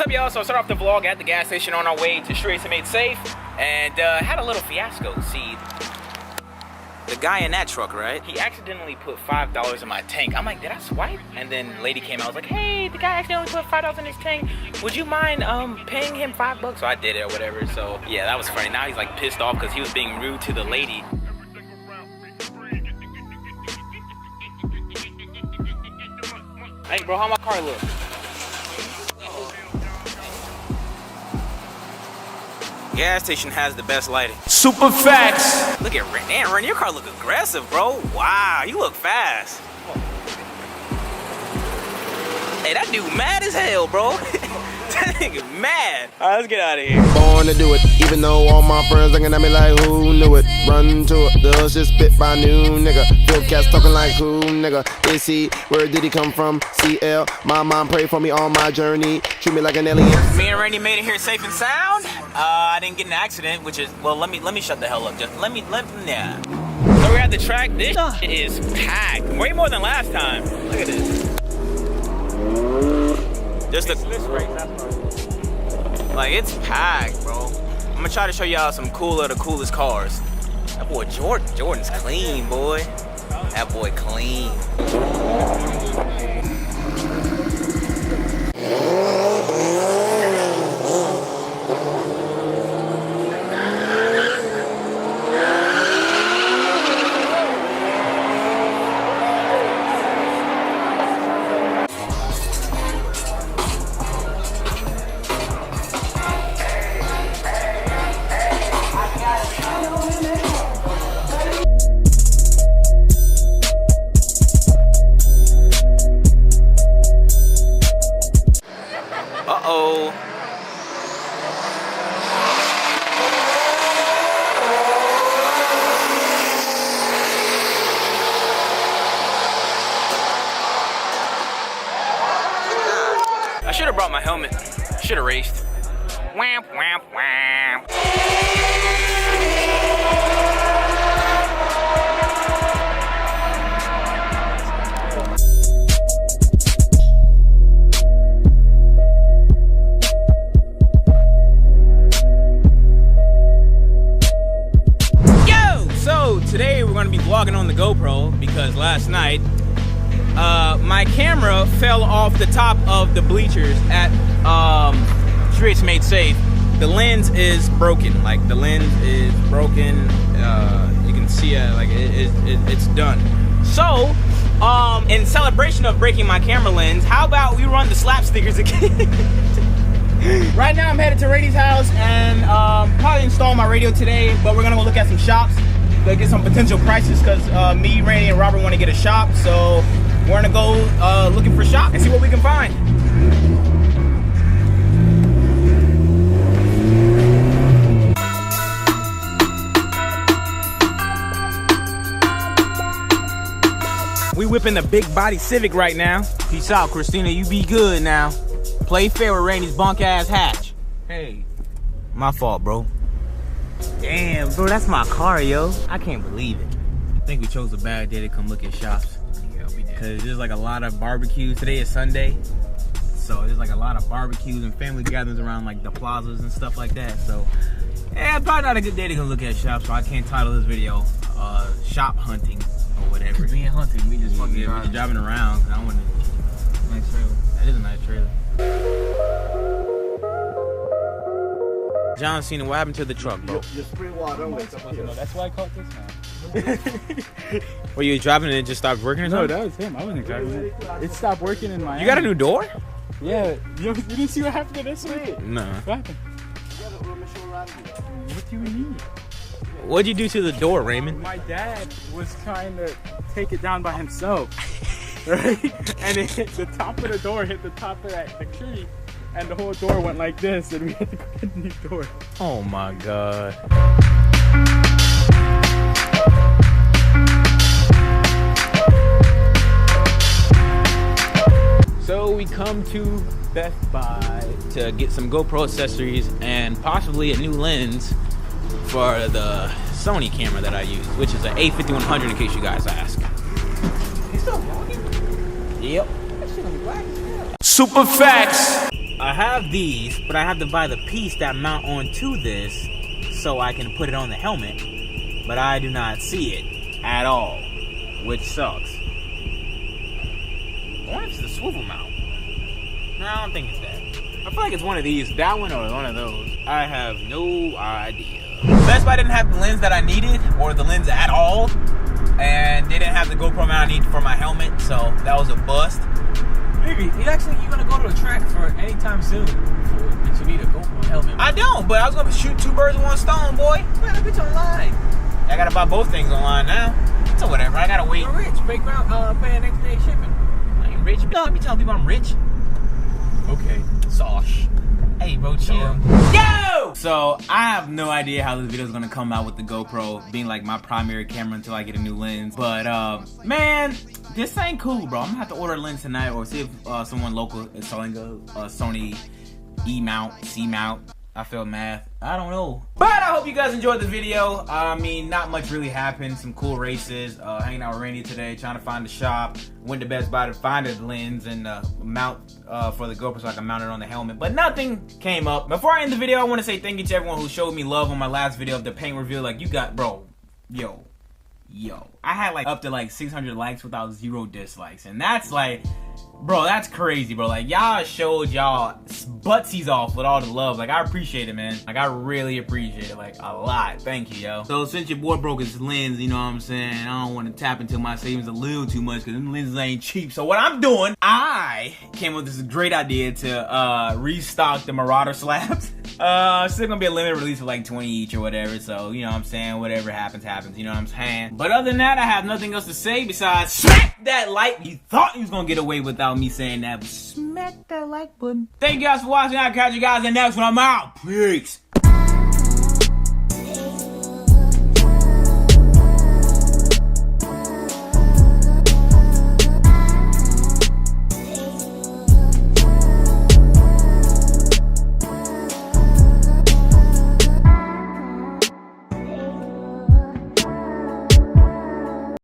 up, y'all? So I started off the vlog at the gas station on our way to Streets Made Safe, and had a little fiasco. See, the guy in that truck, right? He accidentally put $5 in my tank. I'm like, did I swipe? And then lady came out, was like, hey, the guy accidentally put $5 in his tank. Would you mind paying him $5? So I did it or whatever. So yeah, that was funny. Now he's like pissed off because he was being rude to the lady. Hey, bro, how my car look? Gas station has the best lighting. Super facts. Look at Ren. Damn, Ren, your car look aggressive, bro. Wow, you look fast. Hey, that dude mad as hell, bro. That nigga mad. All right, let's get out of here. Born to do it, even though all my friends looking at me like, who knew it? Run to it, the hood just spit by new nigga. Phil cats talking like, who nigga? Is he? Where did he come from? CL. My mom prayed for me on my journey. Treat me like an alien. Me and Randy made it here safe and sound. I didn't get in an accident, which is, well, let me shut the hell up. Just let me, yeah. So we're at the track. This shit is packed. Way more than last time. Look at this. Just like, it's packed, bro. I'm gonna try to show y'all some the coolest cars. That boy Jordan's clean, boy. That boy clean. Uh-oh. I should have brought my helmet. Should have raced. Wham, wham, wham. Today we're going to be vlogging on the GoPro because last night my camera fell off the top of the bleachers at Streets Made Safe. The lens is broken. Like, the lens is broken. You can see it, like it's done. So in celebration of breaking my camera lens, how about we run the slap stickers again? Right now I'm headed to Randy's house and probably install my radio today, but we're gonna go look at some shops. Get some potential prices because me, Randy, and Robert want to get a shop, so we're gonna go looking for shops and see what we can find. We whipping the big body Civic right now. Peace out, Christina. You be good now. Play fair with Randy's bunk ass hatch. Hey, my fault, bro. Damn, bro, that's my car, yo. I can't believe it. I think we chose a bad day to come look at shops. Yeah, we did. Because there's like a lot of barbecues. Today is Sunday. So there's like a lot of barbecues and family gatherings around like the plazas and stuff like that. So, yeah, probably not a good day to go look at shops. So I can't title this video shop hunting or whatever. We ain't hunting. We just fucking driving around. Cause I want to. Nice trailer. That is a nice trailer. John Cena, what happened to the truck, bro? Your spray water don't wake up here. No, that's why I caught this man. Were you driving and it just stopped working or No, something? that was him. I wasn't driving it. It stopped working in Miami. You got a new door? Yeah. You didn't see what happened to this one? No. What happened? What do you mean? What'd you do to the door, Raymond? My dad was trying to take it down by himself, right? And it hit the top of the door, hit the top of the tree, and the whole door went like this, and we had to go get a new door. Oh my God. So we come to Best Buy to get some GoPro accessories and possibly a new lens for the Sony camera that I use, which is an A5100 in case you guys ask. You still vlogging? Yep. That shit on black as hell. Super facts. I have these, but I have to buy the piece that mount onto this so I can put it on the helmet. But I do not see it at all, which sucks. I wonder if it's the swivel mount. No, I don't think it's that. I feel like it's one of these, that one or one of those. I have no idea. Best Buy didn't have the lens that I needed, or the lens at all. And they didn't have the GoPro mount I need for my helmet, so that was a bust. Maybe. You're gonna go to a track for anytime soon that you need a GoPro helmet. I don't, but I was gonna shoot 2 birds with 1 stone, boy. Man, that bitch online. I gotta buy both things online now. So whatever, I gotta wait. You're rich. Pay next day shipping. I ain't rich. Don't be telling people I'm rich. Okay. Zosh. Hey, bro, chill. Yo! So, I have no idea how this video is gonna come out with the GoPro being like my primary camera until I get a new lens. But, man, this ain't cool, bro. I'm gonna have to order a lens tonight or see if someone local is selling a Sony E mount, C mount. I failed math. I don't know. But I hope you guys enjoyed the video. I mean, not much really happened. Some cool races. Hanging out with Randy today, trying to find the shop. Went to Best Buy to find a lens and mount for the GoPro so I can mount it on the helmet. But nothing came up. Before I end the video, I want to say thank you to everyone who showed me love on my last video of the paint reveal. Like, you got, bro, yo. I had like up to like 600 likes without 0 dislikes. And that's like... Bro, that's crazy, bro. Like, y'all showed y'all buttsies off with all the love. Like, I appreciate it, man. Like, I really appreciate it, like, a lot. Thank you, yo. So, since your boy broke his lens, you know what I'm saying, I don't want to tap into my savings a little too much because them lenses ain't cheap. So, what I'm doing, I came up with this great idea to restock the Marauder slabs. Still gonna be a limited release of like 20 each or whatever. So, you know what I'm saying, whatever happens, happens. You know what I'm saying? But other than that, I have nothing else to say besides smack that like. You thought you was gonna get away without me saying that, but smack that like button. Thank you guys for watching. I'll catch you guys in the next one. I'm out. Peace.